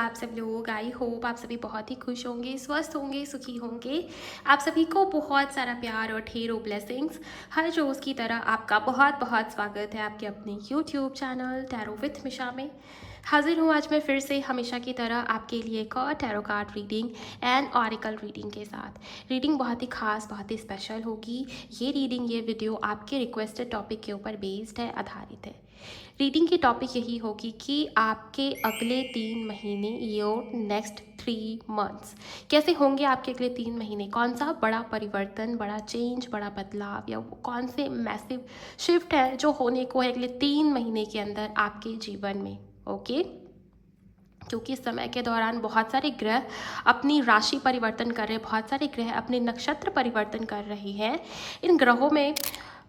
आप सब लोग। आई होप आप सभी बहुत ही खुश होंगे, स्वस्थ होंगे, सुखी होंगे। आप सभी को बहुत सारा प्यार और ढेरों ब्लेसिंग्स। हर रोज़ की तरह आपका बहुत बहुत स्वागत है आपके अपने यूट्यूब चैनल टैरो विथ मिशा में। हाजिर हूँ आज मैं फिर से हमेशा की तरह आपके लिए एक और tarot card reading and oracle reading के साथ। रीडिंग बहुत ही खास, बहुत ही स्पेशल होगी। ये रीडिंग, ये वीडियो आपके रिक्वेस्टेड टॉपिक के ऊपर बेस्ड है, आधारित है। रीडिंग की टॉपिक यही होगी कि आपके अगले 3 महीने, योर नेक्स्ट 3 मंथ्स कैसे होंगे। आपके अगले 3 महीने कौन सा बड़ा परिवर्तन, बड़ा चेंज, बड़ा बदलाव या कौन से मैसिव शिफ्ट है जो होने को है अगले 3 महीने के अंदर आपके जीवन में। ओके, क्योंकि इस समय के दौरान बहुत सारे ग्रह अपनी राशि परिवर्तन कर रहे हैं, बहुत सारे ग्रह अपने नक्षत्र परिवर्तन कर रहे हैं। इन ग्रहों में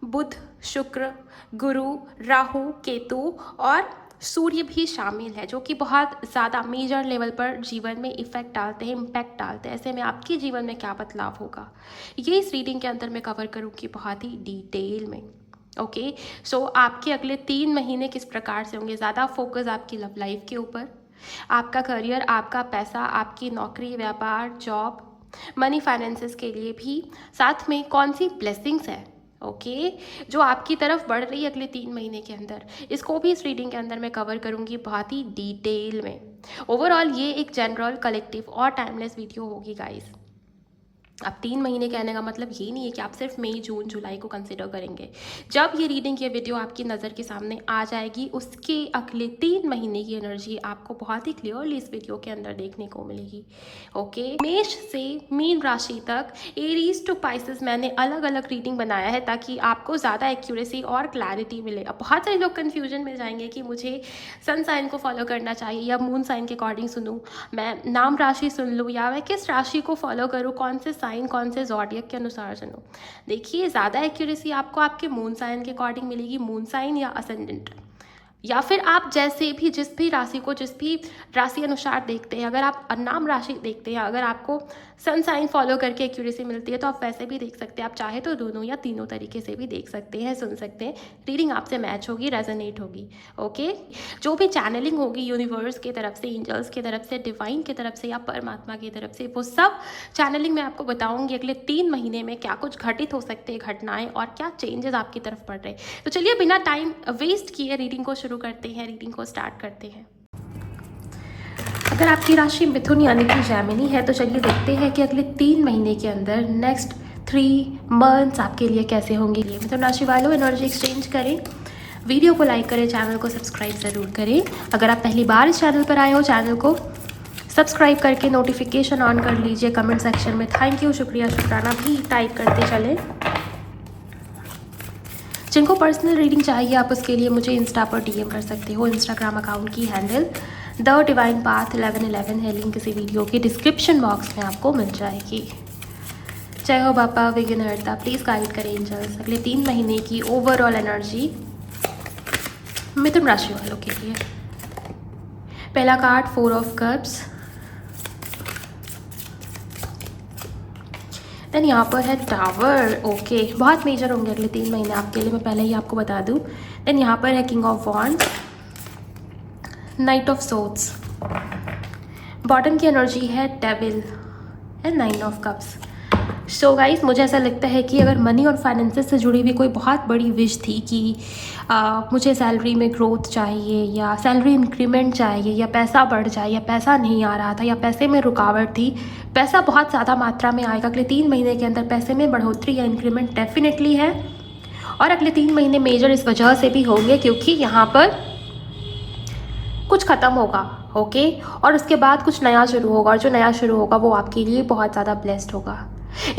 बुध, शुक्र, गुरु, राहु, केतु और सूर्य भी शामिल है, जो कि बहुत ज़्यादा मेजर लेवल पर जीवन में इफेक्ट डालते हैं, इम्पैक्ट डालते हैं। ऐसे में आपके जीवन में क्या बदलाव होगा, ये इस रीडिंग के अंदर मैं कवर करूँगी बहुत ही डिटेल में। ओके, सो आपके अगले 3 महीने किस प्रकार से होंगे। ज़्यादा फोकस आपकी लव लाइफ के ऊपर, आपका करियर, आपका पैसा, आपकी नौकरी, व्यापार, जॉब, मनी फाइनेंसेस के लिए भी। साथ में कौन सी ब्लेसिंग्स है ओके जो आपकी तरफ बढ़ रही है अगले 3 महीने के अंदर, इसको भी इस रीडिंग के अंदर मैं कवर करूँगी बहुत ही डिटेल में। ओवरऑल ये एक जनरल, कलेक्टिव और टाइमलेस वीडियो होगी गाइस। अब 3 महीने कहने का मतलब ये नहीं है कि आप सिर्फ मई, जून, जुलाई को कंसिडर करेंगे। जब ये रीडिंग, ये वीडियो आपकी नज़र के सामने आ जाएगी, उसके अगले 3 महीने की एनर्जी आपको बहुत ही क्लियरली इस वीडियो के अंदर देखने को मिलेगी। ओके, मेष से मीन राशि तक, एरीज टू पाइसेस, मैंने अलग अलग रीडिंग बनाया है ताकि आपको ज़्यादा एक्यूरेसी और क्लैरिटी मिले। अब बहुत सारे लोग कन्फ्यूजन में जाएंगे कि मुझे सन साइन को फॉलो करना चाहिए या मून साइन के अकॉर्डिंग सुनूँ, मैं नाम राशि सुन लूँ, या मैं किस राशि को फॉलो करूँ, कौन से साइन, कौन से ज़ोडिएक के अनुसार सुनो। देखिए, ज़्यादा एक्यूरेसी आपको आपके मून साइन के अकॉर्डिंग मिलेगी, मून साइन या असेंडेंट, या फिर आप जैसे भी जिस भी राशि को जिस भी राशि अनुसार देखते हैं। अगर आप नाम राशि देखते हैं, अगर आपको सन साइन फॉलो करके एक्यूरेसी मिलती है तो आप वैसे भी देख सकते हैं। आप चाहे तो दोनों या तीनों तरीके से भी देख सकते हैं, सुन सकते हैं। रीडिंग आपसे मैच होगी, रेजोनेट होगी। ओके, जो भी चैनलिंग होगी यूनिवर्स की तरफ से, एंजल्स की तरफ से, डिवाइन की तरफ से या परमात्मा की तरफ से, वो सब चैनलिंग मैं आपको बताऊंगी अगले 3 महीने में क्या कुछ घटित हो सकते हैं, घटनाएं, और क्या चेंजेस आपकी तरफ पड़ रहे हैं। तो चलिए बिना टाइम वेस्ट किए रीडिंग को शुरू करते हैं, रीडिंग को स्टार्ट करते हैं। अगर आपकी राशि मिथुन यानी कि जैमिनी है तो चलिए देखते हैं कि अगले 3 महीने के अंदर, नेक्स्ट 3 मंथ्स आपके लिए कैसे होंगे। मिथुन राशि वालों, एनर्जी एक्सचेंज करें, वीडियो को लाइक करें, चैनल को सब्सक्राइब ज़रूर करें। अगर आप पहली बार इस चैनल पर आए हो, चैनल को सब्सक्राइब करके नोटिफिकेशन ऑन कर लीजिए। कमेंट सेक्शन में थैंक यू, शुक्रिया, शुक्राना भी टाइप करते चलें। जिनको पर्सनल रीडिंग चाहिए आप उसके लिए मुझे इंस्टा पर डीएम कर सकते हो। इंस्टाग्राम अकाउंट की हैंडल द डिवाइन पाथ 1111 है, लिंक किसी वीडियो के डिस्क्रिप्शन बॉक्स में आपको मिल जाएगी। जय हो बापा विघ्नहर्ता, प्लीज़ गाइड करें एंजल्स अगले 3 महीने की ओवरऑल एनर्जी मिथुन राशि वालों के लिए। पहला कार्ड 4 ऑफ कप्स, देन यहाँ पर है टावर। ओके, बहुत मेजर होंगे अगले 3 महीने आपके लिए, मैं पहले ही आपको बता दूँ। देन यहाँ पर है king of wands, night of swords, bottom की एनर्जी है devil and 9 of cups. So guys, मुझे ऐसा लगता है कि अगर मनी और फाइनेंसेस से जुड़ी हुई कोई बहुत बड़ी विश थी कि मुझे सैलरी में ग्रोथ चाहिए, या सैलरी इंक्रीमेंट चाहिए, या पैसा बढ़ जाए, या पैसा नहीं आ रहा था, या पैसे में रुकावट थी, पैसा बहुत ज़्यादा मात्रा में आएगा अगले 3 महीने के अंदर। पैसे में बढ़ोतरी या इंक्रीमेंट डेफिनेटली है, और अगले 3 महीने मेजर इस वजह से भी होंगे क्योंकि यहाँ पर कुछ ख़त्म होगा। ओके, और उसके बाद कुछ नया शुरू होगा, और जो नया शुरू होगा वो आपके लिए बहुत ज़्यादा ब्लेस्ड होगा।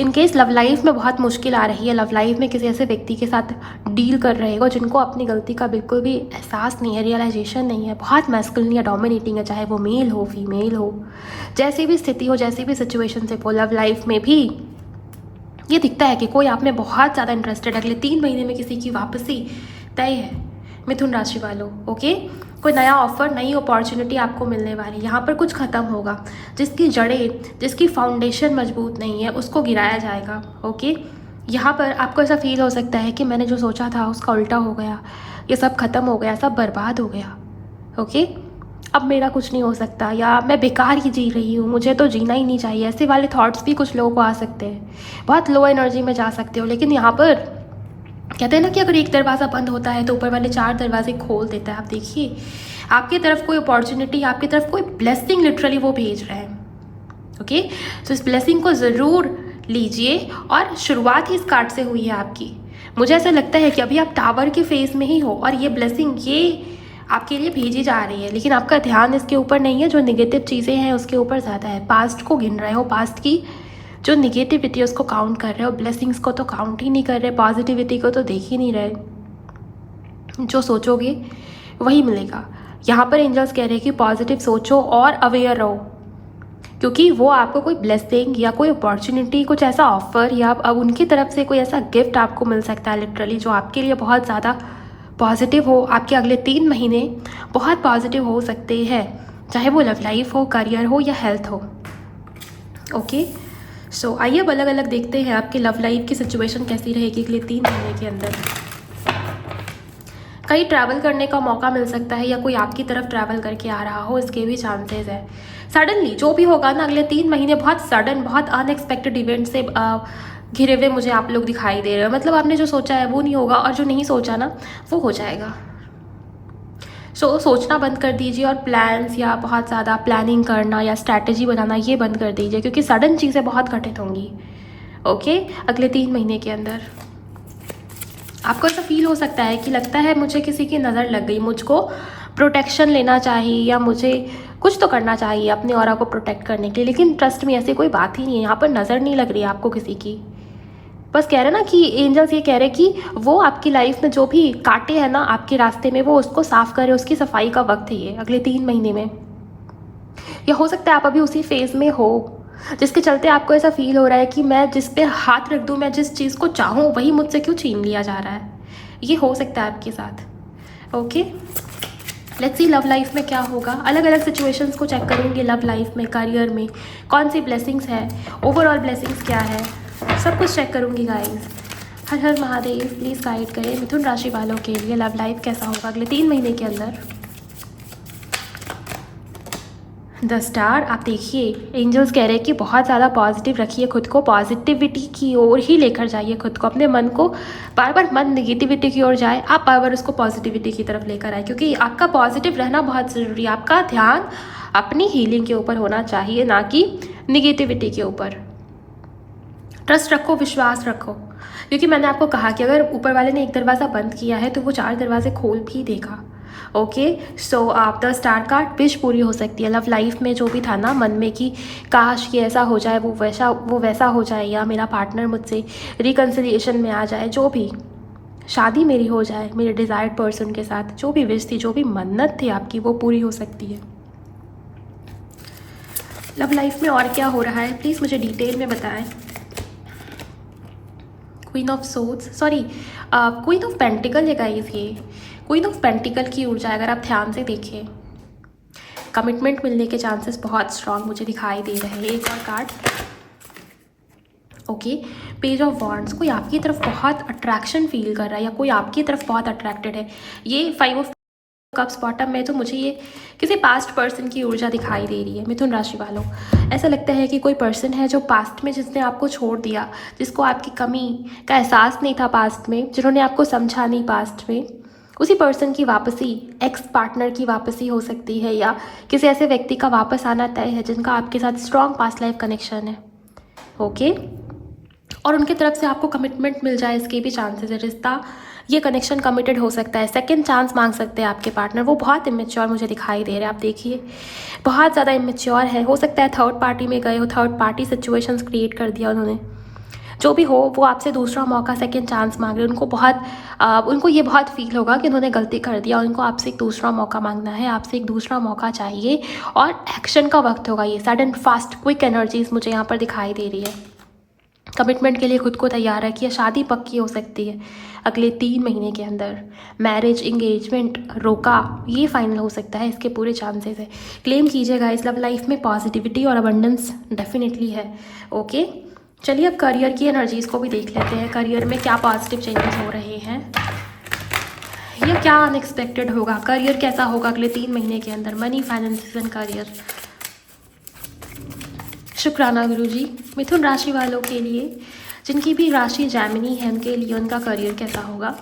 इन केस लव लाइफ में बहुत मुश्किल आ रही है, लव लाइफ में किसी ऐसे व्यक्ति के साथ डील कर रहे हो जिनको अपनी गलती का बिल्कुल भी एहसास नहीं है, रियलाइजेशन नहीं है, बहुत मैस्कुलिन या डोमिनेटिंग है, चाहे वो मेल हो फीमेल हो, जैसी भी स्थिति हो, जैसी भी सिचुएशन से, वो लव लाइफ में भी ये दिखता है कि कोई आप में बहुत ज़्यादा इंटरेस्टेड, अगले 3 महीने में किसी की वापसी तय है मिथुन राशि वालों। ओके, कोई नया ऑफर, नई अपॉर्चुनिटी आपको मिलने वाली। यहाँ पर कुछ ख़त्म होगा, जिसकी जड़ें, जिसकी फाउंडेशन मजबूत नहीं है उसको गिराया जाएगा। ओके, यहाँ पर आपको ऐसा फील हो सकता है कि मैंने जो सोचा था उसका उल्टा हो गया, ये सब खत्म हो गया, सब बर्बाद हो गया। ओके, अब मेरा कुछ नहीं हो सकता, या मैं बेकार ही जी रही हूँ, मुझे तो जीना ही नहीं चाहिए। ऐसे वाले थॉट्स भी कुछ लोगों को आ सकते हैं, बहुत लो एनर्जी में जा सकते हो। लेकिन यहाँ पर कहते हैं ना कि अगर एक दरवाज़ा बंद होता है तो ऊपर वाले 4 दरवाजे खोल देता है। आप देखिए, आपकी तरफ कोई अपॉर्चुनिटी, आपकी तरफ कोई ब्लेसिंग लिटरली वो भेज रहे हैं। ओके, तो इस ब्लेसिंग को ज़रूर लीजिए, और शुरुआत ही इस कार्ड से हुई है आपकी। मुझे ऐसा लगता है कि अभी आप टावर के फेज में ही हो, और ये ब्लेसिंग ये आपके लिए भेजी जा रही है, लेकिन आपका ध्यान इसके ऊपर नहीं है। जो निगेटिव चीज़ें हैं उसके ऊपर ज़्यादा है। पास्ट को गिन रहे हो, पास्ट की जो निगेटिविटी है उसको काउंट कर रहे हो, ब्लेसिंग्स को तो काउंट ही नहीं कर रहे, पॉजिटिविटी को तो देख ही नहीं रहे। जो सोचोगे वही मिलेगा। यहाँ पर एंजल्स कह रहे हैं कि पॉजिटिव सोचो और अवेयर रहो, क्योंकि वो आपको कोई ब्लेसिंग या कोई अपॉर्चुनिटी, कुछ ऐसा ऑफर, या अब उनकी तरफ से कोई ऐसा गिफ्ट आपको मिल सकता है लिटरली, जो आपके लिए बहुत ज़्यादा पॉजिटिव हो। आपके अगले 3 महीने बहुत पॉजिटिव हो सकते हैं, चाहे वो लव लाइफ हो, करियर हो या हेल्थ हो। ओके, सो आइए अब अलग अलग देखते हैं आपकी लव लाइफ की सिचुएशन कैसी रहेगी अगले 3 महीने के अंदर। कहीं ट्रैवल करने का मौका मिल सकता है, या कोई आपकी तरफ ट्रैवल करके आ रहा हो, इसके भी चांसेस है। सडनली जो भी होगा ना अगले 3 महीने, बहुत सडन, बहुत अनएक्सपेक्टेड इवेंट से घिरे हुए मुझे आप लोग दिखाई दे रहे हो। मतलब आपने जो सोचा है वो नहीं होगा, और जो नहीं सोचा ना वो हो जाएगा। सो सोचना बंद कर दीजिए, और प्लान्स या बहुत ज़्यादा प्लानिंग करना या स्ट्रैटेजी बनाना ये बंद कर दीजिए, क्योंकि सडन चीज़ें बहुत घटित होंगी। ओके, अगले 3 महीने के अंदर आपको ऐसा फील हो सकता है कि लगता है मुझे किसी की नज़र लग गई, मुझको प्रोटेक्शन लेना चाहिए, या मुझे कुछ तो करना चाहिए अपने ऑरा को प्रोटेक्ट करने के लिए। लेकिन ट्रस्ट में ऐसी कोई बात ही नहीं है, यहाँ पर नज़र नहीं लग रही है आपको किसी की। बस कह रहे ना कि एंजल्स ये कह रहे कि वो आपकी लाइफ में जो भी कांटे हैं ना आपके रास्ते में, वो उसको साफ करे, उसकी सफाई का वक्त है ये अगले 3 महीने में। या हो सकता है आप अभी उसी फेज में हो जिसके चलते आपको ऐसा फील हो रहा है कि मैं जिस पे हाथ रख दूं, मैं जिस चीज़ को चाहूँ वही मुझसे क्यों छीन लिया जा रहा है। ये हो सकता है आपके साथ। Okay, let's see love life में क्या होगा। अलग अलग सिचुएशंस को चेक करेंगे। लव लाइफ में, करियर में कौन सी ब्लेसिंग्स है, ओवरऑल ब्लेसिंग्स क्या है, सब कुछ चेक करूँगी guys. Her her Mahadev, please guide करें मिथुन राशि वालों के लिए लव लाइफ कैसा होगा अगले 3 महीने के अंदर। द स्टार, आप देखिए एंजल्स कह रहे हैं कि बहुत ज़्यादा पॉजिटिव रखिए खुद को, पॉजिटिविटी की ओर ही लेकर जाइए खुद को। अपने मन को बार बार, मन निगेटिविटी की ओर जाए, आप बार बार उसको पॉजिटिविटी की तरफ लेकर आए, क्योंकि आपका पॉजिटिव रहना बहुत ज़रूरी है। आपका ध्यान अपनी हीलिंग के ऊपर होना चाहिए, ना कि निगेटिविटी के ऊपर। ट्रस्ट रखो, विश्वास रखो, क्योंकि मैंने आपको कहा कि अगर ऊपर वाले ने एक दरवाज़ा बंद किया है तो वो 4 दरवाजे खोल भी देगा। ओके, सो आप द स्टार कार्ड, विश पूरी हो सकती है। लव लाइफ में जो भी था ना मन में कि काश ये ऐसा हो जाए, वो वैसा हो जाए, या मेरा पार्टनर मुझसे रिकन्सिलिएशन में आ जाए, जो भी शादी मेरी हो जाए मेरे डिज़ायर्ड पर्सन के साथ, जो भी विश थी, जो भी मन्नत थी आपकी, वो पूरी हो सकती है। लव लाइफ में और क्या हो रहा है प्लीज़ मुझे डिटेल में बताएं। Queen of swords, sorry queen of pentacle है गाइस। ये क्वीन ऑफ पेंटिकल की ऊर्जा अगर आप ध्यान से देखें, कमिटमेंट मिलने के चांसेस बहुत स्ट्रांग मुझे दिखाई दे रहे हैं। एक और card, okay, page of wands, कोई आपकी तरफ बहुत अट्रैक्शन फील कर रहा है, या कोई आपकी तरफ बहुत अट्रैक्टेड है। ये 5 ऑफ कप्स बॉटम में, तो मुझे ये किसी पास्ट पर्सन की ऊर्जा दिखाई दे रही है मिथुन राशि वालों। ऐसा लगता है कि कोई पर्सन है जो पास्ट में, जिसने आपको छोड़ दिया, जिसको आपकी कमी का एहसास नहीं था पास्ट में, जिन्होंने आपको समझा नहीं पास्ट में, उसी पर्सन की वापसी, एक्स पार्टनर की वापसी हो सकती है, या किसी ऐसे व्यक्ति का वापस आना तय है जिनका आपके साथ स्ट्रॉन्ग पास्ट लाइफ कनेक्शन है। ओके, और उनकी तरफ से आपको कमिटमेंट मिल जाए, इसके भी चांसेस है। रिश्ता, ये कनेक्शन कमिटेड हो सकता है। सेकंड चांस मांग सकते हैं आपके पार्टनर। वो बहुत इमेच्योर मुझे दिखाई दे रहे हैं, आप देखिए बहुत ज़्यादा इमेच्योर है। हो सकता है थर्ड पार्टी में गए हो, थर्ड पार्टी सिचुएशंस क्रिएट कर दिया उन्होंने। जो भी हो, वो आपसे दूसरा मौका, सेकंड चांस मांग रहे हैं। उनको ये बहुत फील होगा कि उन्होंने गलती कर दिया, उनको आपसे एक दूसरा मौका मांगना है, आपसे एक दूसरा मौका चाहिए, और एक्शन का वक्त होगा। ये सडन, फास्ट, क्विक एनर्जीज मुझे यहाँ पर दिखाई दे रही है। कमिटमेंट के लिए खुद को तैयार रखिए। शादी पक्की हो सकती है अगले 3 महीने के अंदर। मैरिज, इंगेजमेंट, रोका, ये फाइनल हो सकता है, इसके पूरे चांसेस है। क्लेम कीजिएगा, इस लव लाइफ में पॉजिटिविटी और अबंडेंस डेफिनेटली है। ओके, चलिए अब करियर की एनर्जीज़ को भी देख लेते हैं। करियर में क्या पॉजिटिव चेंजेस हो रहे हैं। ये क्या अनएक्सपेक्टेड होगा, करियर कैसा होगा अगले 3 महीने के अंदर, मनी, फाइनेंसेस एंड करियर। शुक्राना गुरुजी। मिथुन राशि वालों के लिए, जिनकी भी राशि जैमिनी है, उनके लिए उनका करियर कैसा होगा।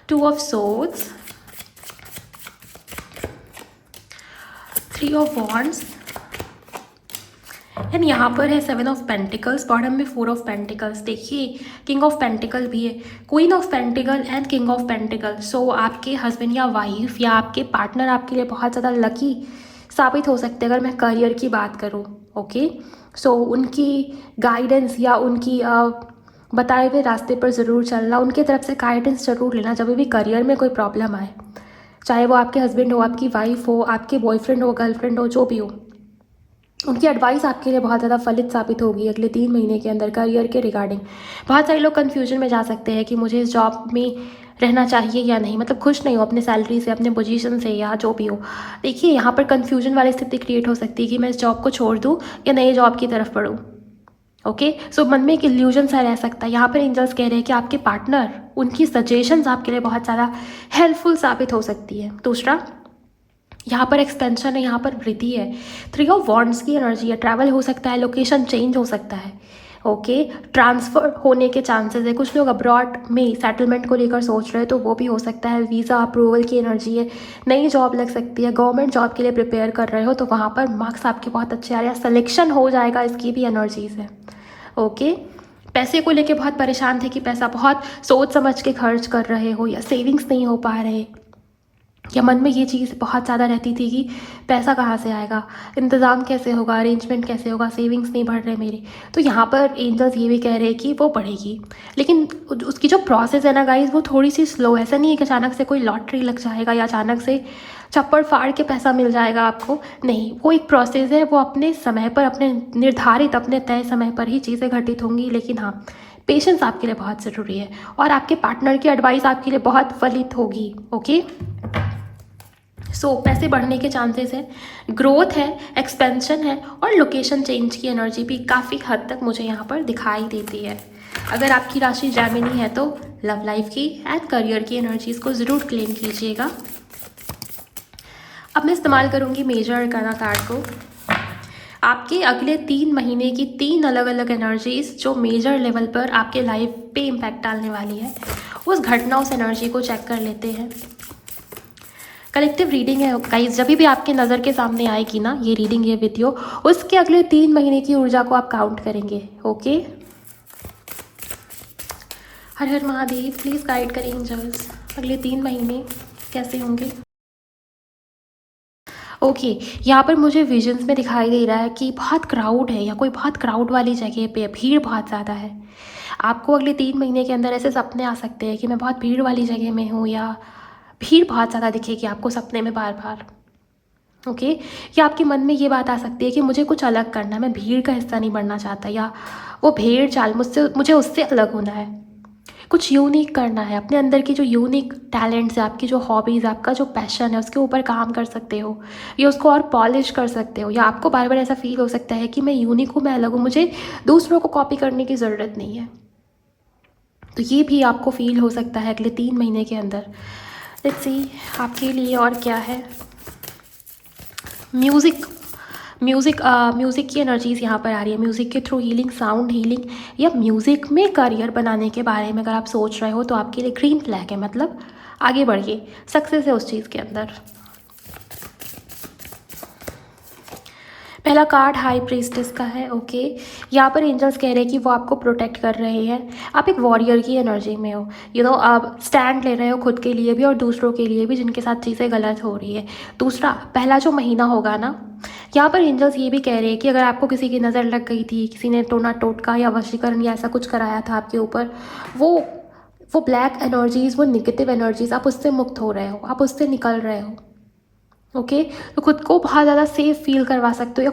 2 of swords, 3 of wands and यहाँ पर है 7 ऑफ पेंटिकल्स, बॉटम में 4 ऑफ पेंटिकल्स। देखिए किंग ऑफ पेंटिकल भी है, queen of pentacle and king of pentacle. So आपके हस्बैंड या वाइफ या आपके पार्टनर आपके लिए बहुत ज़्यादा लकी साबित हो सकते हैं अगर मैं करियर की बात करूँ। ओके, सो उनकी गाइडेंस या उनकी बताए हुए रास्ते पर ज़रूर चलना, उनके तरफ से गाइडेंस ज़रूर लेना जब भी करियर में कोई प्रॉब्लम आए, चाहे वो आपके हस्बैंड हो, आपकी वाइफ हो, आपके बॉयफ्रेंड हो, गर्लफ्रेंड हो, जो भी हो। उनकी एडवाइस आपके लिए बहुत ज़्यादा फलित साबित होगी अगले 3 महीने के अंदर करियर के रिगार्डिंग। बहुत सारे लोग कन्फ्यूजन में जा सकते हैं कि मुझे इस जॉब में रहना चाहिए या नहीं, मतलब खुश नहीं हो अपने सैलरी से, अपने पोजीशन से, या जो भी हो। देखिए यहाँ पर कन्फ्यूजन वाली स्थिति क्रिएट हो सकती है कि मैं इस जॉब को छोड़ दूँ या नई जॉब की तरफ बढ़ूँ। ओके, सो मन में एक इल्यूजन सा रह सकता है। यहाँ पर एंजल्स कह रहे हैं कि आपके पार्टनर, उनकी सजेशंस आपके लिए बहुत ज़्यादा हेल्पफुल साबित हो सकती है। दूसरा, यहाँ पर एक्सपेंशन है, यहाँ पर वृद्धि है। 3 ऑफ वॉन्ड्स की एनर्जी है, ट्रैवल हो सकता है, लोकेशन चेंज हो सकता है। ओके, ट्रांसफ़र होने के चांसेस है। कुछ लोग अब्रॉड में सेटलमेंट को लेकर सोच रहे हैं तो वो भी हो सकता है। वीज़ा अप्रूवल की एनर्जी है, नई जॉब लग सकती है। गवर्नमेंट जॉब के लिए प्रिपेयर कर रहे हो तो वहाँ पर मार्क्स आपके बहुत अच्छे आ रहे हैं, सिलेक्शन हो जाएगा, इसकी भी एनर्जीज है। ओके, पैसे को लेके बहुत परेशान थे कि पैसा बहुत सोच समझ के खर्च कर रहे हो या सेविंग्स नहीं हो पा रहे, या मन में ये चीज़ बहुत ज़्यादा रहती थी कि पैसा कहाँ से आएगा, इंतज़ाम कैसे होगा, अरेंजमेंट कैसे होगा, सेविंग्स नहीं बढ़ रहे मेरे। तो यहाँ पर एंजल्स ये भी कह रहे हैं कि वो बढ़ेगी, लेकिन उसकी जो प्रोसेस है ना गाइस, वो थोड़ी सी स्लो है। ऐसा नहीं है कि अचानक से कोई लॉटरी लग जाएगा या अचानक से चप्पड़ फाड़ के पैसा मिल जाएगा आपको, नहीं। वो एक प्रोसेस है, वो अपने समय पर, अपने निर्धारित, अपने तय समय पर ही चीज़ें घटित होंगी। लेकिन हाँ, पेशेंस आपके लिए बहुत ज़रूरी है और आपके पार्टनर की एडवाइस आपके लिए बहुत फलित होगी। ओके, सो पैसे बढ़ने के चांसेस है, ग्रोथ है, एक्सपेंशन है और लोकेशन चेंज की एनर्जी भी काफ़ी हद तक मुझे यहाँ पर दिखाई देती है। अगर आपकी राशि जैमिनी है तो लव लाइफ की एंड करियर की एनर्जीज को ज़रूर क्लेम कीजिएगा। अब मैं इस्तेमाल करूँगी मेजर अरकाना कार्ड को। आपके अगले 3 महीने की 3 अलग अलग एनर्जीज जो मेजर लेवल पर आपके लाइफ पे इम्पैक्ट डालने वाली है, उस घटना, उस एनर्जी को चेक कर लेते हैं। कलेक्टिव रीडिंग है गाइस, जब भी आपके नज़र के सामने आएगी ना ये रीडिंग, ये वीडियो, उसके अगले 3 महीने की ऊर्जा को आप काउंट करेंगे। Okay, her her Mahadev, please guide करें एंजल्स, अगले 3 महीने कैसे होंगे। ओके, यहाँ पर मुझे विजन्स में दिखाई दे रहा है कि बहुत क्राउड है या कोई बहुत क्राउड वाली जगह पे भीड़ बहुत ज़्यादा है। आपको अगले 3 महीने के अंदर ऐसे सपने आ सकते हैं कि मैं बहुत भीड़ वाली जगह में हूँ, या भीड़ बहुत ज़्यादा दिखेगी आपको सपने में बार बार। ओके, या आपके मन में ये बात आ सकती है कि मुझे कुछ अलग करना है, मैं भीड़ का हिस्सा नहीं बनना चाहता, या वो भेड़ चाल मुझे उससे अलग होना है, कुछ यूनिक करना है। अपने अंदर की जो यूनिक टैलेंट्स है, आपकी जो हॉबीज़, आपका जो पैशन है, उसके ऊपर काम कर सकते हो या उसको और पॉलिश कर सकते हो। या आपको बार बार ऐसा फील हो सकता है कि मैं यूनिक हूँ, मैं अलग हूँ, मुझे दूसरों को कॉपी करने की ज़रूरत नहीं है। तो ये भी आपको फील हो सकता है अगले 3 महीने के अंदर। लेट्स सी आपके लिए और क्या है। म्यूज़िक की एनर्जीज़ यहाँ पर आ रही है। म्यूज़िक के थ्रू हीलिंग, साउंड हीलिंग, या म्यूज़िक में करियर बनाने के बारे में अगर आप सोच रहे हो तो आपके लिए ग्रीन फ्लैग है, मतलब आगे बढ़िए, सक्सेस है उस चीज़ के अंदर। पहला कार्ड हाई प्रीस्टेस का है। ओके, यहाँ पर एंजल्स कह रहे हैं कि वो आपको प्रोटेक्ट कर रहे हैं। आप एक वॉरियर की एनर्जी में हो, आप स्टैंड ले रहे हो खुद के लिए भी और दूसरों के लिए भी जिनके साथ चीज़ें गलत हो रही है। दूसरा, पहला जो महीना होगा ना, यहाँ पर एंजल्स ये भी कह रहे हैं कि अगर आपको किसी की नज़र लग गई थी, किसी ने टोना टोटका या वशीकरण या ऐसा कुछ कराया था आपके ऊपर, वो ब्लैक एनर्जीज़, वो निगेटिव एनर्जीज़, आप उससे मुक्त हो रहे हो, आप उससे निकल रहे हो। ओके, तो खुद को बहुत ज़्यादा सेफ फील करवा सकते हो, या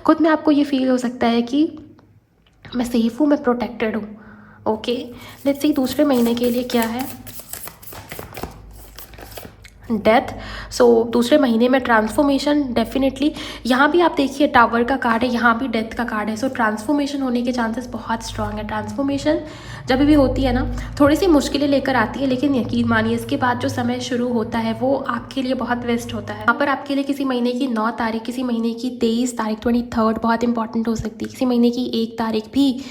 खुद में आपको ये फील हो सकता है कि मैं सेफ हूँ, मैं प्रोटेक्टेड हूँ। ओके, लेट्स सी दूसरे महीने के लिए क्या है। डेथ। सो दूसरे महीने में ट्रांसफॉर्मेशन डेफिनेटली। यहाँ भी आप देखिए टावर का कार्ड है, यहाँ भी डेथ का कार्ड है। सो ट्रांसफॉर्मेशन होने के चांसेस बहुत स्ट्रांग है। ट्रांसफॉर्मेशन जब भी होती है ना, थोड़ी सी मुश्किलें लेकर आती है, लेकिन यकीन मानिए इसके बाद जो समय शुरू होता है वो आपके लिए बहुत बेस्ट होता है। यहाँ पर आपके लिए किसी महीने की 9 तारीख, किसी महीने की 23 तारीख 23 बहुत इंपॉर्टेंट हो सकती है, किसी महीने की 1 तारीख भी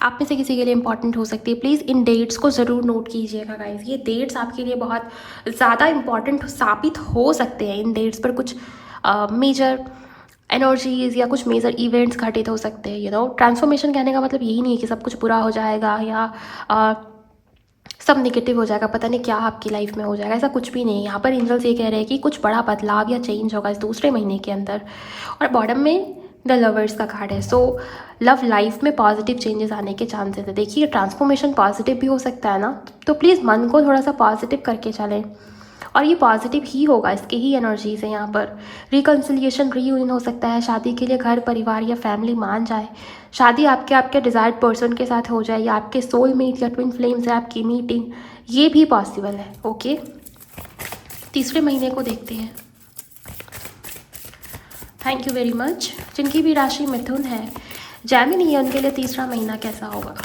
आप में से किसी के लिए इंपॉर्टेंट हो सकती है। प्लीज़ इन डेट्स को ज़रूर नोट कीजिएगा गाइस, ये डेट्स आपके लिए बहुत ज़्यादा इंपॉर्टेंट साबित हो सकते हैं। इन डेट्स पर कुछ मेजर एनर्जीज़ या कुछ मेजर इवेंट्स घटित हो सकते हैं। ट्रांसफॉर्मेशन कहने का मतलब यही नहीं है कि सब कुछ बुरा हो जाएगा या सब नेगेटिव हो जाएगा, पता नहीं क्या आपकी लाइफ में हो जाएगा, ऐसा कुछ भी नहीं है। यहाँ पर एंजल्स ये कह रहे हैं कि कुछ बड़ा बदलाव या चेंज होगा इस दूसरे महीने के अंदर। और बॉटम में द लवर्स का कार्ड है। सो लव लाइफ में पॉजिटिव चेंजेस आने के चांसेस है। देखिए ट्रांसफॉर्मेशन पॉजिटिव भी हो सकता है ना, तो प्लीज़ मन को थोड़ा सा पॉजिटिव करके चलें, और ये पॉजिटिव ही होगा, इसके ही एनर्जीज है। यहाँ पर रिकन्सिलिएशन, रीयूनियन हो सकता है, शादी के लिए घर परिवार या फैमिली मान जाए, शादी आपके डिज़ायर्ड पर्सन के साथ हो जाए, या आपके सोलमेट या ट्विन फ्लेम से आपकी मीटिंग, ये भी पॉसिबल है। ओके, तीसरे महीने को देखते हैं। Thank you very much. जिनकी भी राशि मिथुन है, जेमिनी है, उनके लिए तीसरा महीना कैसा होगा?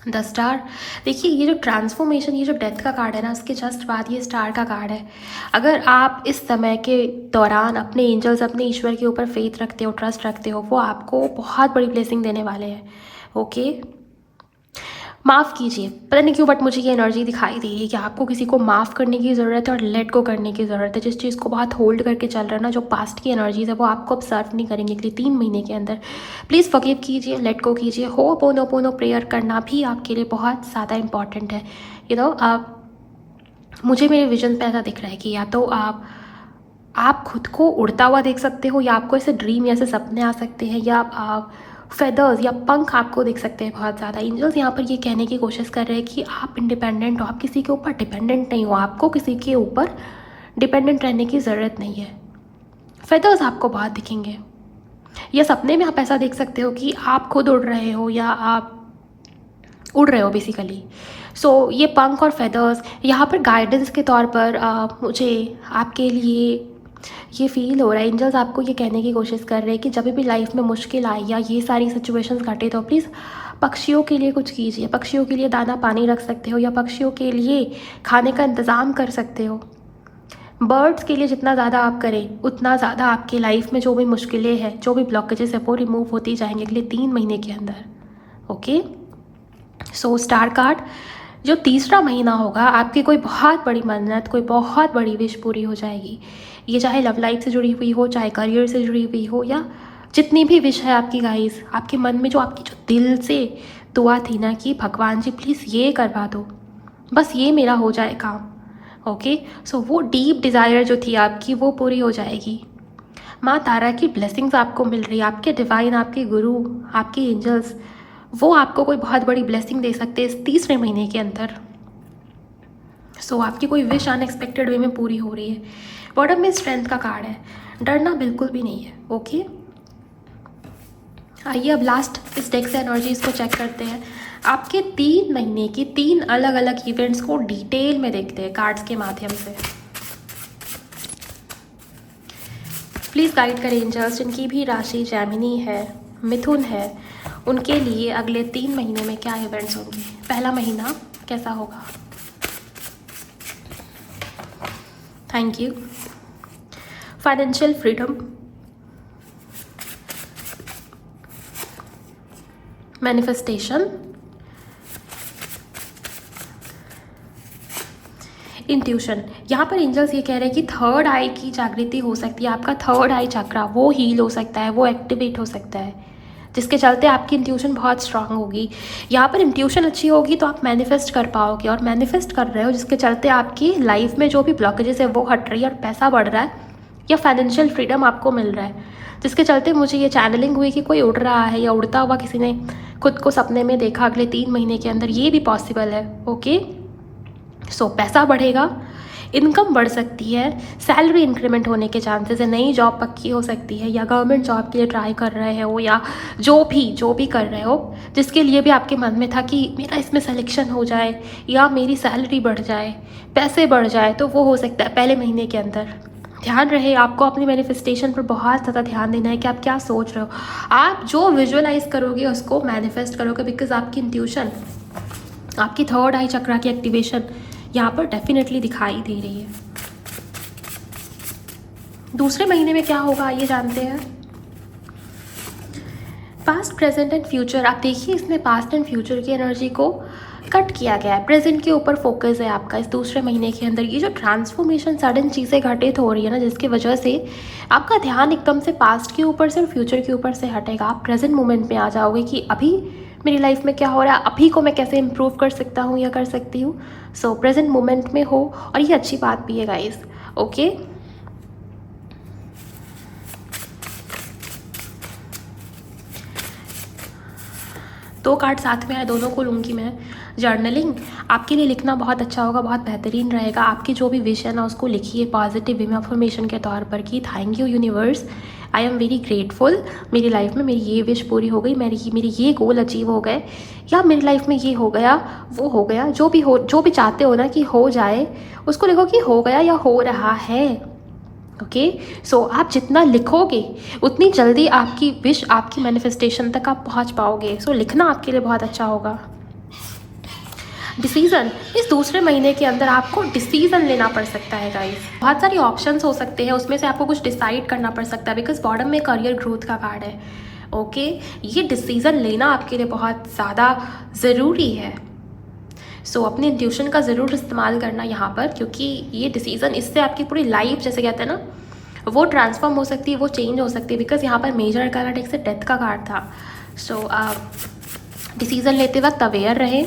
The star. देखिए ये जो ट्रांसफॉर्मेशन, ये जो डेथ का कार्ड है ना, उसके जस्ट बाद ये स्टार का कार्ड है। अगर आप इस समय के दौरान अपने एंजल्स, अपने ईश्वर के ऊपर फेथ रखते हो, ट्रस्ट रखते हो, वो आपको बहुत बड़ी ब्लेसिंग देने वाले हैं। ओके, माफ़ कीजिए, पता नहीं क्यों बट मुझे ये एनर्जी दिखाई दे रही है कि आपको किसी को माफ़ करने की ज़रूरत है और लेट गो करने की ज़रूरत है। जिस चीज़ को बहुत होल्ड करके चल रहा है ना, जो पास्ट की एनर्जीज है, वो आपको अब सर्व नहीं करेंगे अगले 3 महीने के अंदर। प्लीज़ फॉरगिव कीजिए, लेट गो कीजिए। हो पोनो पोनो प्रेयर करना भी आपके लिए बहुत ज़्यादा इंपॉर्टेंट है। आप मुझे मेरे विजन पे ऐसा दिख रहा है कि या तो आप खुद को उड़ता हुआ देख सकते हो, या आपको ऐसे ड्रीम या ऐसे सपने आ सकते हैं, या आप फेदर्स या पंख आपको दिख सकते हैं बहुत ज़्यादा। एंजल्स यहाँ पर ये कहने की कोशिश कर रहे हैं कि आप इंडिपेंडेंट हो, आप किसी के ऊपर डिपेंडेंट नहीं हो, आपको किसी के ऊपर डिपेंडेंट रहने की ज़रूरत नहीं है। फेदर्स आपको बहुत दिखेंगे, या सपने में आप ऐसा देख सकते हो कि आप खुद उड़ रहे हो या आप उड़ रहे हो बेसिकली। सो ये पंख और फेदर्स यहाँ पर गाइडेंस के तौर पर मुझे आपके लिए ये फील हो रहा है। एंजल्स आपको ये कहने की कोशिश कर रहे हैं कि जब भी लाइफ में मुश्किल आए या ये सारी सिचुएशंस घटे, तो प्लीज़ पक्षियों के लिए कुछ कीजिए। पक्षियों के लिए दाना पानी रख सकते हो, या पक्षियों के लिए खाने का इंतज़ाम कर सकते हो। बर्ड्स के लिए जितना ज़्यादा आप करें, उतना ज़्यादा आपकी लाइफ में जो भी मुश्किलें हैं, जो भी ब्लॉकेजेस है, वो रिमूव होती जाएंगे अगले 3 महीने के अंदर। ओके, सो स्टार कार्ड, जो तीसरा महीना होगा, आपकी कोई बहुत बड़ी मन्नत, कोई बहुत बड़ी विश पूरी हो जाएगी। ये चाहे लव लाइफ से जुड़ी हुई हो, चाहे करियर से जुड़ी हुई हो, या जितनी भी विश है आपकी गाइस, आपके मन में जो आपकी जो दिल से दुआ थी ना कि भगवान जी प्लीज़ ये करवा दो, बस ये मेरा हो जाए काम। ओके, सो वो डीप डिज़ायर जो थी आपकी, वो पूरी हो जाएगी। माँ तारा की ब्लेसिंग्स आपको मिल रही है, आपके डिवाइन, आपके गुरु, आपके एंजल्स, वो आपको कोई बहुत बड़ी ब्लेसिंग दे सकते हैं इस तीसरे महीने के अंदर। सो आपकी कोई विश अनएक्सपेक्टेड वे में पूरी हो रही है। बॉटम में स्ट्रेंथ का कार्ड है, डरना बिल्कुल भी नहीं है। ओके, आइए अब लास्ट इस डेक से एनर्जीज को चेक करते हैं। आपके 3 महीने की 3 अलग अलग इवेंट्स को डिटेल में देखते हैं कार्ड्स के माध्यम से। प्लीज़ गाइड करें एंजल्स, जिनकी भी राशि जेमिनी है, मिथुन है, उनके लिए अगले 3 महीने में क्या इवेंट्स होंगे। पहला महीना कैसा होगा? Thank you. Financial freedom, manifestation, intuition. यहाँ पर एंजल्स ये कह रहे हैं कि थर्ड आई की जागृति हो सकती है, आपका थर्ड आई चक्रा वो हील हो सकता है, वो एक्टिवेट हो सकता है, जिसके चलते आपकी इंट्यूशन बहुत स्ट्रांग होगी। यहाँ पर इंट्यूशन अच्छी होगी तो आप मैनिफेस्ट कर पाओगे, और मैनिफेस्ट कर रहे हो जिसके चलते आपकी लाइफ में जो भी ब्लॉकेजेस है वो हट रही है, और पैसा बढ़ रहा है, या फाइनेंशियल फ्रीडम आपको मिल रहा है, जिसके चलते मुझे ये चैनलिंग हुई कि कोई उड़ रहा है या उड़ता हुआ किसी ने खुद को सपने में देखा अगले 3 महीने के अंदर, ये भी पॉसिबल है। ओके, सो पैसा बढ़ेगा, इनकम बढ़ सकती है, सैलरी इंक्रीमेंट होने के चांसेस है, नई जॉब पक्की हो सकती है, या गवर्नमेंट जॉब के लिए ट्राई कर रहे हो, या जो भी कर रहे हो, जिसके लिए भी आपके मन में था कि मेरा इसमें सिलेक्शन हो जाए या मेरी सैलरी बढ़ जाए, पैसे बढ़ जाए, तो वो हो सकता है पहले महीने के अंदर। ध्यान रहे आपको अपनी मैनिफेस्टेशन पर बहुत ज़्यादा ध्यान देना है कि आप क्या सोच रहे हो। आप जो विजुअलाइज करोगे उसको मैनिफेस्ट करोगे, बिकॉज आपकी इंट्यूशन, आपकी थर्ड आई चक्रा की एक्टिवेशन यहाँ पर डेफिनेटली दिखाई दे रही है। दूसरे महीने में क्या होगा आइए जानते हैं। Past, present and future. आप देखिए इसमें पास्ट एंड फ्यूचर की एनर्जी को कट किया गया है, प्रेजेंट के ऊपर फोकस है आपका इस दूसरे महीने के अंदर। ये जो ट्रांसफॉर्मेशन, सडन चीज़ें घटित हो रही है ना, जिसकी वजह से आपका ध्यान एकदम से पास्ट के ऊपर से और फ्यूचर के ऊपर से हटेगा। आप प्रेजेंट मोमेंट में आ जाओगे कि अभी मेरी लाइफ में क्या हो रहा है, अभी को मैं कैसे इम्प्रूव कर सकता हूँ या कर सकती हूँ। सो प्रेजेंट मोमेंट में हो, और ये अच्छी बात भी है गाइस। ओके, दो कार्ड साथ में है, दोनों को लूँगी मैं। जर्नलिंग आपके लिए लिखना बहुत अच्छा होगा, बहुत बेहतरीन रहेगा। आपकी जो भी विश है ना उसको लिखिए पॉजिटिव इन्फॉर्मेशन के तौर पर कि thank you universe, I am very grateful, मेरी लाइफ में मेरी ये विश पूरी हो गई, मेरी ये गोल अचीव हो गए, या मेरी लाइफ में ये हो गया, वो हो गया, जो भी चाहते हो ना कि हो जाए, उसको लिखो कि हो गया या हो रहा है। ओके, सो आप जितना लिखोगे उतनी जल्दी आपकी विश, आपकी मैनिफेस्टेशन तक आप पहुंच पाओगे। सो लिखना आपके लिए बहुत अच्छा होगा। डिसीज़न, इस दूसरे महीने के अंदर आपको डिसीज़न लेना पड़ सकता है गाइस। बहुत सारी ऑप्शंस हो सकते हैं, उसमें से आपको कुछ डिसाइड करना पड़ सकता है, बिकॉज बॉटम में करियर ग्रोथ का कार्ड है। ओके, ये डिसीज़न लेना आपके लिए बहुत ज़्यादा ज़रूरी है। सो अपनी इंट्यूशन का ज़रूर इस्तेमाल करना यहाँ पर, क्योंकि ये डिसीज़न, इससे आपकी पूरी लाइफ, जैसे कहते हैं ना, वो ट्रांसफॉर्म हो सकती है, वो चेंज हो सकती है। बिकॉज यहाँ पर मेजर कार्ड एक से डेथ का कार्ड था। सो डिसीज़न लेते वक्त अवेयर रहे।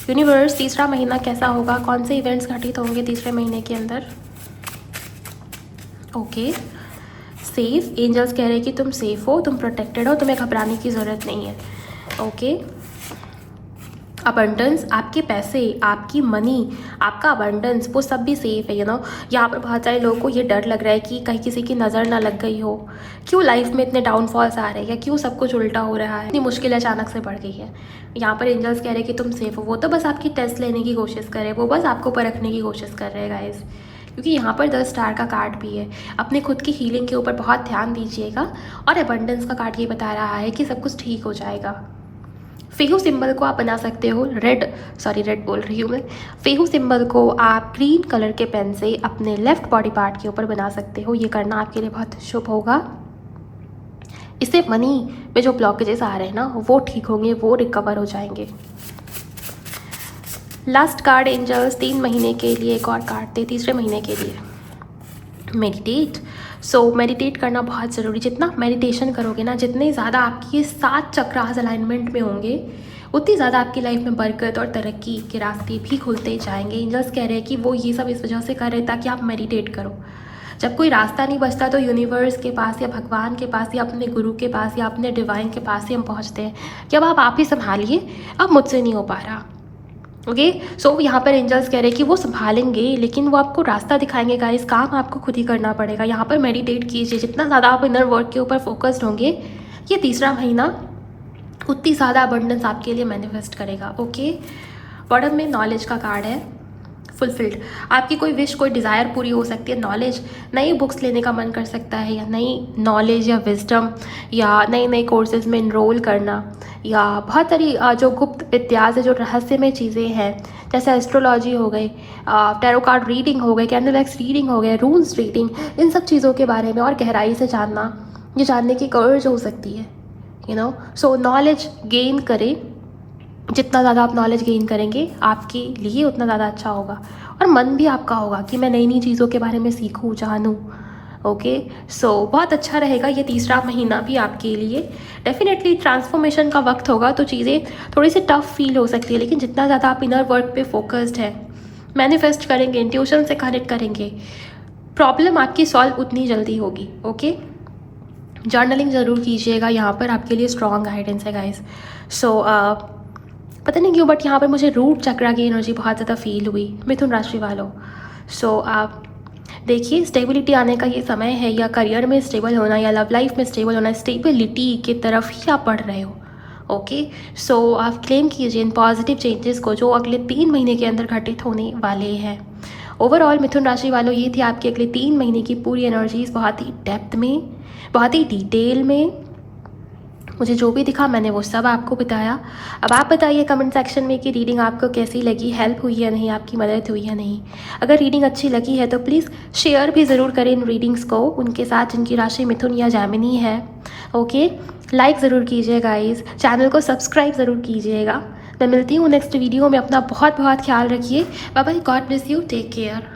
यूनिवर्स, तीसरा महीना कैसा होगा, कौन से इवेंट्स घटित होंगे तीसरे महीने के अंदर। ओके, सेफ, एंजल्स कह रहे हैं कि तुम सेफ हो, तुम प्रोटेक्टेड हो, तुम्हें घबराने की ज़रूरत नहीं है। ओके, अबंडेंस, आपके पैसे, आपकी मनी, आपका अबंडेंस, वो सब भी सेफ़ है। यहाँ पर बहुत सारे लोगों को ये डर लग रहा है कि कहीं किसी की नज़र ना लग गई हो, क्यों लाइफ में इतने डाउनफॉल्स आ रहे हैं, या क्यों सब कुछ उल्टा हो रहा है, इतनी मुश्किल अचानक से बढ़ गई है। यहाँ पर एंजल्स कह रहे हैं कि तुम सेफ़ हो। वो तो बस आपकी टेस्ट लेने की कोशिश कर रहे हैं, वो बस आपको परखने की कोशिश कर रहे हैं गाइस, क्योंकि यहाँ पर 10 स्टार का कार्ड भी है। अपने खुद की हीलिंग के ऊपर बहुत ध्यान दीजिएगा। और अबंडेंस का कार्ड ये बता रहा है कि सब कुछ ठीक हो जाएगा। फेहू सिंबल को आप बना सकते हो, रेड बोल रही हूँ मैं। फेहू सिंबल को आप ग्रीन कलर के पेन से अपने लेफ्ट बॉडी पार्ट के ऊपर बना सकते हो। ये करना आपके लिए बहुत शुभ होगा। इससे मनी में जो ब्लॉकेजेस आ रहे हैं ना, वो ठीक होंगे, वो रिकवर हो जाएंगे। लास्ट कार्ड एंजल्स 3 महीने के लिए एक और कार्ड दे, तीसरे महीने के लिए। मेडिटेट। सो मेडिटेट करना बहुत ज़रूरी। जितना मेडिटेशन करोगे ना, जितने ज़्यादा आपकी ये 7 चक्रास अलाइनमेंट में होंगे, उतनी ज़्यादा आपकी लाइफ में बरकत और तरक्की के रास्ते भी खुलते जाएंगे। एंजल्स कह रहे हैं कि वो ये सब इस वजह से कर रहे हैं ताकि आप मेडिटेट करो। जब कोई रास्ता नहीं बचता तो यूनिवर्स के पास या भगवान के पास या अपने गुरु के पास या अपने डिवाइन के पास ही हम पहुँचते हैं कि अब आप ही संभालिए, अब मुझसे नहीं हो पा रहा। ओके, सो यहाँ पर एंजल्स कह रहे हैं कि वो संभालेंगे, लेकिन वो आपको रास्ता दिखाएंगे गाइस। काम आपको खुद ही करना पड़ेगा। यहाँ पर मेडिटेट कीजिए। जितना ज़्यादा आप इनर वर्क के ऊपर फोकस्ड होंगे, ये तीसरा महीना उतनी ज़्यादा अबंडेंस आपके लिए मैनिफेस्ट करेगा। ओके, बॉटम में नॉलेज का कार्ड है, फुलफिल्ड। आपकी कोई विश, कोई डिज़ायर पूरी हो सकती है। नॉलेज, नई बुक्स लेने का मन कर सकता है, या नई नॉलेज या विजडम, या नए कोर्सेज में इनरोल करना, या बहुत सारी जो गुप्त विद्या है, जो रहस्यमय चीज़ें हैं, जैसे एस्ट्रोलॉजी हो गई, टैरो कार्ड रीडिंग हो गई, कैंडल एक्स रीडिंग हो गए, रून्स रीडिंग, इन सब चीज़ों के बारे में और गहराई से जानना, ये जानने की कर्ज हो सकती है। सो नॉलेज गेन करें। जितना ज़्यादा आप नॉलेज गेन करेंगे आपके लिए उतना ज़्यादा अच्छा होगा, और मन भी आपका होगा कि मैं नई नई चीज़ों के बारे में सीखूं, जानूं। ओके, सो बहुत अच्छा रहेगा ये तीसरा महीना भी आपके लिए। डेफिनेटली ट्रांसफॉर्मेशन का वक्त होगा, तो चीज़ें थोड़ी सी टफ फील हो सकती है, लेकिन जितना ज़्यादा आप इनर वर्क पे फोकस्ड है, मैनिफेस्ट करेंगे, इंट्यूशन से कनेक्ट करेंगे, प्रॉब्लम आपकी सॉल्व उतनी जल्दी होगी। ओके, जर्नलिंग ज़रूर कीजिएगा, यहाँ पर आपके लिए स्ट्रॉन्ग गाइडेंस है गाइस। सो पता नहीं क्यों, बट यहाँ पर मुझे रूट चक्रा की एनर्जी बहुत ज़्यादा फील हुई, मिथुन राशि वालों। सो आप देखिए, स्टेबिलिटी आने का ये समय है, या करियर में स्टेबल होना, या लव लाइफ में स्टेबल होना, स्टेबिलिटी की तरफ ही आप बढ़ रहे हो। ओके, सो आप क्लेम कीजिए इन पॉजिटिव चेंजेस को जो अगले 3 महीने के अंदर घटित होने वाले हैं। ओवरऑल मिथुन राशि वालों, ये थी आपके अगले 3 महीने की पूरी एनर्जीज, बहुत ही डेप्थ में, बहुत ही डिटेल में। मुझे जो भी दिखा मैंने वो सब आपको बताया। अब आप बताइए कमेंट सेक्शन में कि रीडिंग आपको कैसी लगी, हेल्प हुई या नहीं, आपकी मदद हुई या नहीं। अगर रीडिंग अच्छी लगी है तो प्लीज़ शेयर भी ज़रूर करें इन रीडिंग्स को उनके साथ जिनकी राशि मिथुन या जैमिनी है। ओके, लाइक ज़रूर कीजिए गाइस, चैनल को सब्सक्राइब ज़रूर कीजिएगा। मैं मिलती हूँ नेक्स्ट वीडियो में। अपना बहुत बहुत ख्याल रखिए। Bye bye, God bless you, take care.